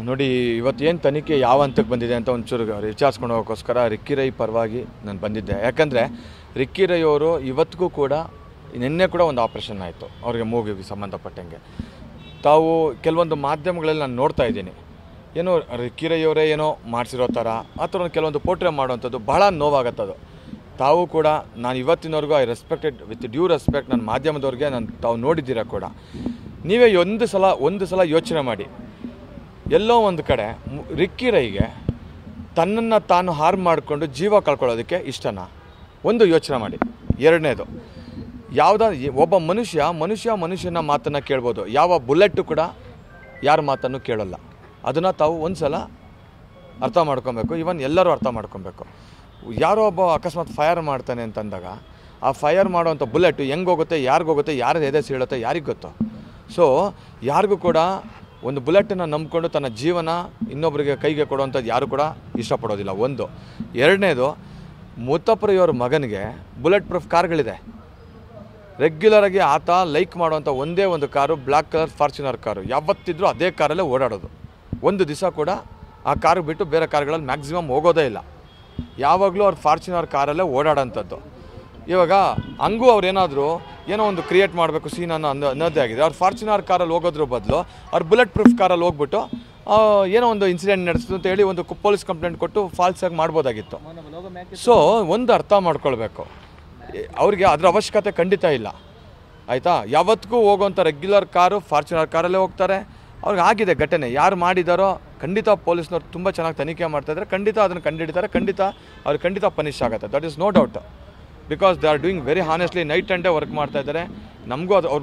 ನೋಡಿ, ಇವತ್ತೇನು ತನಿಖೆ ಯಾವ ಹಂತಕ್ಕೆ ಬಂದಿದೆ ಅಂತ ಒಂಚೂರು ವಿಚಾರಿಸ್ಕೊಂಡು ಹೋಗೋಕ್ಕೋಸ್ಕರ ರಿಕ್ಕಿ ರೈ ಪರವಾಗಿ ನಾನು ಬಂದಿದ್ದೆ. ಯಾಕಂದರೆ ರಿಕ್ಕಿ ರೈ ಅವರು ಇವತ್ತಿಗೂ ಕೂಡ, ನಿನ್ನೆ ಕೂಡ ಒಂದು ಆಪ್ರೇಷನ್ ಆಯಿತು ಅವ್ರಿಗೆ ಮೂಗಿಗೆ ಸಂಬಂಧಪಟ್ಟಂಗೆ. ತಾವು ಕೆಲವೊಂದು ಮಾಧ್ಯಮಗಳಲ್ಲಿ ನಾನು ನೋಡ್ತಾ ಇದ್ದೀನಿ, ಏನೋ ರಿಕ್ಕಿ ರೈ ಅವರೇ ಏನೋ ಮಾಡಿಸಿರೋ ಥರ ಆ ಥರ ಕೆಲವೊಂದು ಪೋಟ್ರೆ ಮಾಡುವಂಥದ್ದು ಭಾಳ ನೋವಾಗತ್ತದು. ತಾವು ಕೂಡ ನಾನು ಇವತ್ತಿನವರೆಗೂ I respected with due respect ನನ್ನ ಮಾಧ್ಯಮದವ್ರಿಗೆ ತಾವು ನೋಡಿದ್ದೀರಾ ಕೂಡ. ನೀವೇ ಒಂದು ಸಲ ಯೋಚನೆ ಮಾಡಿ, ಎಲ್ಲೋ ಒಂದು ಕಡೆ ರಿಕ್ಕಿ ರೈಗೆ ತನ್ನನ್ನು ತಾನು ಹಾರ್ಮ್ ಮಾಡಿಕೊಂಡು ಜೀವ ಕಳ್ಕೊಳ್ಳೋದಕ್ಕೆ ಇಷ್ಟನಾ? ಒಂದು ಯೋಚನೆ ಮಾಡಿ. ಎರಡನೇದು, ಒಬ್ಬ ಮನುಷ್ಯನ ಮಾತನ್ನು ಕೇಳ್ಬೋದು, ಯಾವ ಬುಲೆಟ್ಟು ಕೂಡ ಯಾರ ಮಾತನ್ನು ಕೇಳೋಲ್ಲ. ಅದನ್ನು ತಾವು ಒಂದು ಸಲ ಅರ್ಥ ಮಾಡ್ಕೊಬೇಕು. ಇವನ್ ಎಲ್ಲರೂ ಅರ್ಥ ಮಾಡ್ಕೊಬೇಕು. ಯಾರೋ ಒಬ್ಬ ಅಕಸ್ಮಾತ್ ಫೈರ್ ಮಾಡ್ತಾನೆ ಅಂತಂದಾಗ ಆ ಫೈರ್ ಮಾಡೋವಂಥ ಬುಲೆಟು ಹೆಂಗೋಗುತ್ತೆ, ಯಾರಿಗೋಗುತ್ತೆ, ಯಾರು ಎದೆ ಸೀಳುತ್ತೆ, ಯಾರಿಗೆ ಗೊತ್ತು. ಸೊ ಯಾರಿಗೂ ಕೂಡ ಒಂದು ಬುಲೆಟನ್ನು ನಂಬಿಕೊಂಡು ತನ್ನ ಜೀವನ ಇನ್ನೊಬ್ಬರಿಗೆ ಕೈಗೆ ಕೊಡುವಂಥದ್ದು ಯಾರು ಕೂಡ ಇಷ್ಟಪಡೋದಿಲ್ಲ. ಒಂದು. ಎರಡನೇದು, ಮುತ್ತಪ್ರಯ್ಯವ್ರ ಮಗನಿಗೆ ಬುಲೆಟ್ ಪ್ರೂಫ್ ಕಾರ್ಗಳಿದೆ. ರೆಗ್ಯುಲರಾಗಿ ಆತ ಲೈಕ್ ಮಾಡುವಂಥ ಒಂದೇ ಒಂದು car black colour Fortuner car. ಯಾವತ್ತಿದ್ರೂ ಅದೇ ಕಾರಲ್ಲೇ ಓಡಾಡೋದು. ಒಂದು ದಿವಸ ಕೂಡ ಆ ಕಾರು ಬಿಟ್ಟು ಬೇರೆ ಕಾರ್ಗಳಲ್ಲಿ ಮ್ಯಾಕ್ಸಿಮಮ್ ಹೋಗೋದೇ ಇಲ್ಲ. ಯಾವಾಗಲೂ ಅವ್ರು ಫಾರ್ಚುನರ್ ಕಾರಲ್ಲೇ ಓಡಾಡೋಂಥದ್ದು. ಇವಾಗ ಹಂಗೂ ಅವ್ರೇನಾದರೂ ಏನೋ ಒಂದು ಕ್ರಿಯೇಟ್ ಮಾಡಬೇಕು ಸೀನ್ ಅನ್ನೋದೇ ಆಗಿದೆ. ಅವ್ರು ಫಾರ್ಚುನರ್ ಕಾರಲ್ಲಿ ಹೋಗೋದ್ರ ಬದಲು ಅವ್ರು ಬುಲೆಟ್ ಪ್ರೂಫ್ ಕಾರಲ್ಲಿ ಹೋಗ್ಬಿಟ್ಟು ಏನೋ ಒಂದು ಇನ್ಸಿಡೆಂಟ್ ನಡೆಸಿತು ಅಂತ ಹೇಳಿ ಒಂದು ಪೊಲೀಸ್ ಕಂಪ್ಲೇಂಟ್ ಕೊಟ್ಟು ಫಾಲ್ಸಾಗಿ ಮಾಡ್ಬೋದಾಗಿತ್ತು. ಸೊ ಒಂದು ಅರ್ಥ ಮಾಡ್ಕೊಳ್ಬೇಕು, ಅವ್ರಿಗೆ ಅದರ ಅವಶ್ಯಕತೆ ಖಂಡಿತ ಇಲ್ಲ. ಆಯಿತಾ? ಯಾವತ್ತಿಗೂ ಹೋಗೋವಂಥ ರೆಗ್ಯುಲರ್ ಕಾರು ಫಾರ್ಚುನರ್ ಕಾರಲ್ಲೇ ಹೋಗ್ತಾರೆ. ಅವ್ರಿಗೆ ಆಗಿದೆ ಘಟನೆ, ಯಾರು ಮಾಡಿದಾರೋ ಖಂಡಿತ ಪೊಲೀಸ್ನವ್ರು ತುಂಬ ಚೆನ್ನಾಗಿ ತನಿಖೆ ಮಾಡ್ತಾಯಿದ್ದಾರೆ. ಖಂಡಿತ ಅದನ್ನು ಕಂಡುಹಿಡಿತಾರೆ. ಅವ್ರಿಗೆ ಖಂಡಿತ ಪನಿಷ್ ಆಗುತ್ತೆ. That is no doubt. Because they are doing very honestly, night and day work ಮಾಡ್ತಾಯಿದ್ದಾರೆ. ನಮಗೂ ಅದು ಅವ್ರ